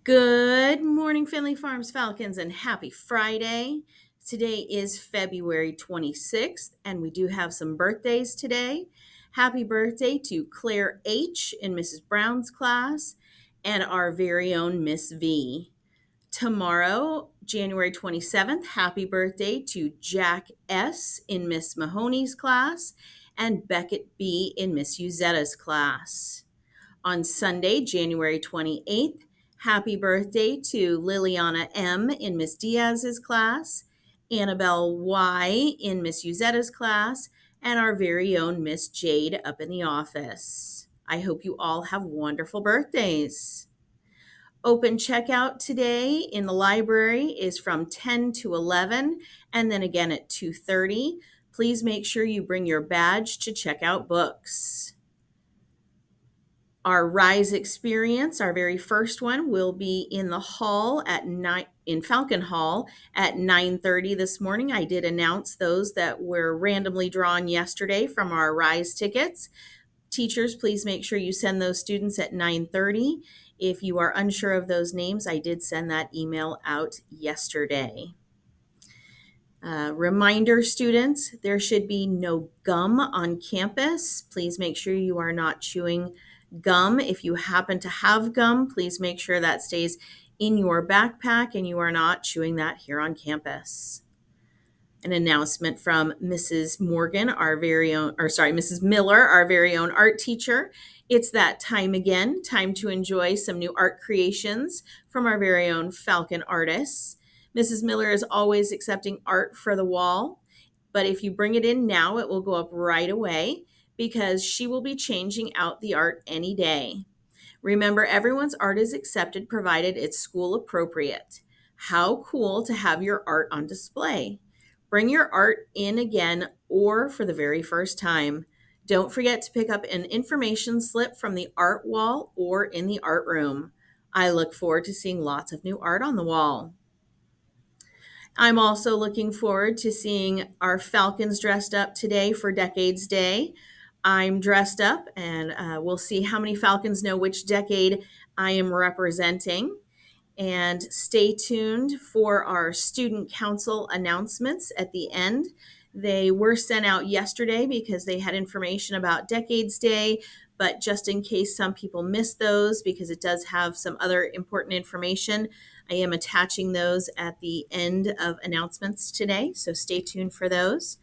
Good morning, Finley Farms Falcons, and happy Friday. Today is February 26th, and we do have some birthdays today. Happy birthday to Claire H. in Mrs. Brown's class and our very own Miss V. Tomorrow, January 27th, happy birthday to Jack S. in Miss Mahoney's class and Beckett B. in Miss Uzetta's class. On Sunday, January 28th, happy birthday to Liliana M. in Miss Diaz's class, Annabelle Y. in Miss Uzetta's class, and our very own Miss Jade up in the office. I hope you all have wonderful birthdays. Open checkout today in the library is from 10 to 11 and then again at 2:30. Please make sure you bring your badge to check out books. Our Rise experience, our very first one, will be in the hall at in Falcon Hall at 9:30 this morning. I did announce those that were randomly drawn yesterday from our Rise tickets. Teachers, please make sure you send those students at 9:30. If you are unsure of those names, I did send that email out yesterday. Reminder, students, there should be no gum on campus. Please make sure you are not chewing gum. If you happen to have gum, please make sure that stays in your backpack and you are not chewing that here on campus. An announcement from Mrs. Morgan, Mrs. Miller, our very own art teacher. It's that time again, time to enjoy some new art creations from our very own Falcon artists. Mrs. Miller is always accepting art for the wall, but if you bring it in now, it will go up right away because she will be changing out the art any day. Remember, everyone's art is accepted provided it's school appropriate. How cool to have your art on display. Bring your art in again or for the very first time. Don't forget to pick up an information slip from the art wall or in the art room. I look forward to seeing lots of new art on the wall. I'm also looking forward to seeing our Falcons dressed up today for Decades Day. I'm dressed up, and we'll see how many Falcons know which decade I am representing. And stay tuned for our student council announcements at the end. They were sent out yesterday because they had information about Decades Day, but just in case some people missed those, because it does have some other important information, I am attaching those at the end of announcements today, so stay tuned for those.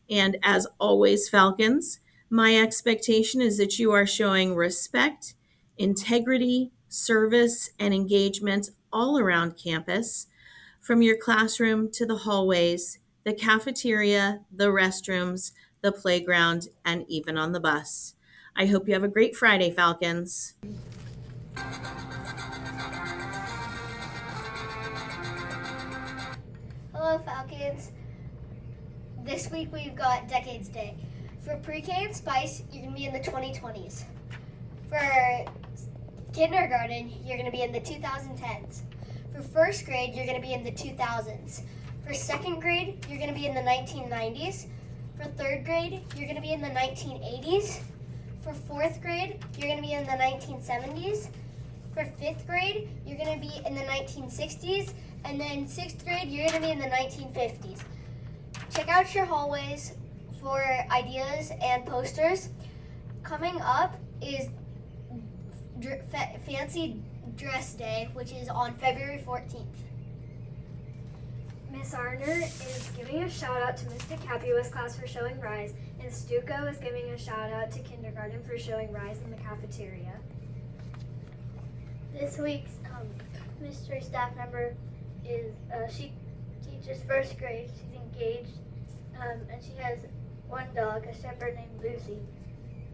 And as always, Falcons, my expectation is that you are showing respect, integrity, service, and engagement all around campus, from your classroom to the hallways, the cafeteria, the restrooms, the playground, and even on the bus. I hope you have a great Friday, Falcons. Hello, Falcons. This week we've got Decades Day. For pre-K and Spice, you're going to be in the 2020s. For kindergarten, you're going to be in the 2010s. For first grade, you're going to be in the 2000s. For second grade, you're going to be in the 1990s. For third grade, you're going to be in the 1980s. For fourth grade, you're going to be in the 1970s. For fifth grade, you're going to be in the 1960s. And then sixth grade, you're going to be in the 1950s. Check out your hallways for ideas and posters. Coming up is Fancy Dress Day, which is on February 14th. Miss Arner is giving a shout out to Miss DiCapua's class for showing Rise, and Stuco is giving a shout out to kindergarten for showing Rise in the cafeteria. This week's mystery staff member is, she teaches first grade. She's engaged, and she has one dog, a shepherd named Lucy.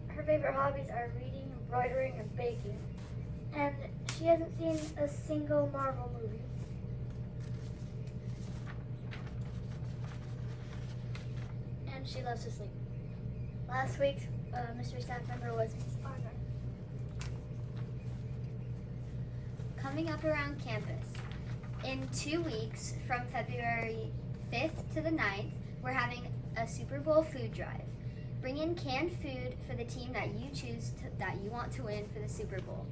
Her favorite hobbies are reading, embroidering, and baking. And she hasn't seen a single Marvel movie. And she loves to sleep. Last week's mystery staff member was Miss Arner. Coming up around campus. In 2 weeks, from February 5th to the 9th, we're having a Super Bowl food drive. Bring in canned food for the team that you choose that you want to win for the Super Bowl.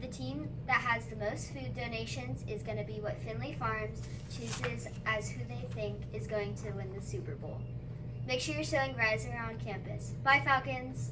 The team that has the most food donations is going to be what Finley Farms chooses as who they think is going to win the Super Bowl. Make sure you're showing Rise around campus. Bye, Falcons!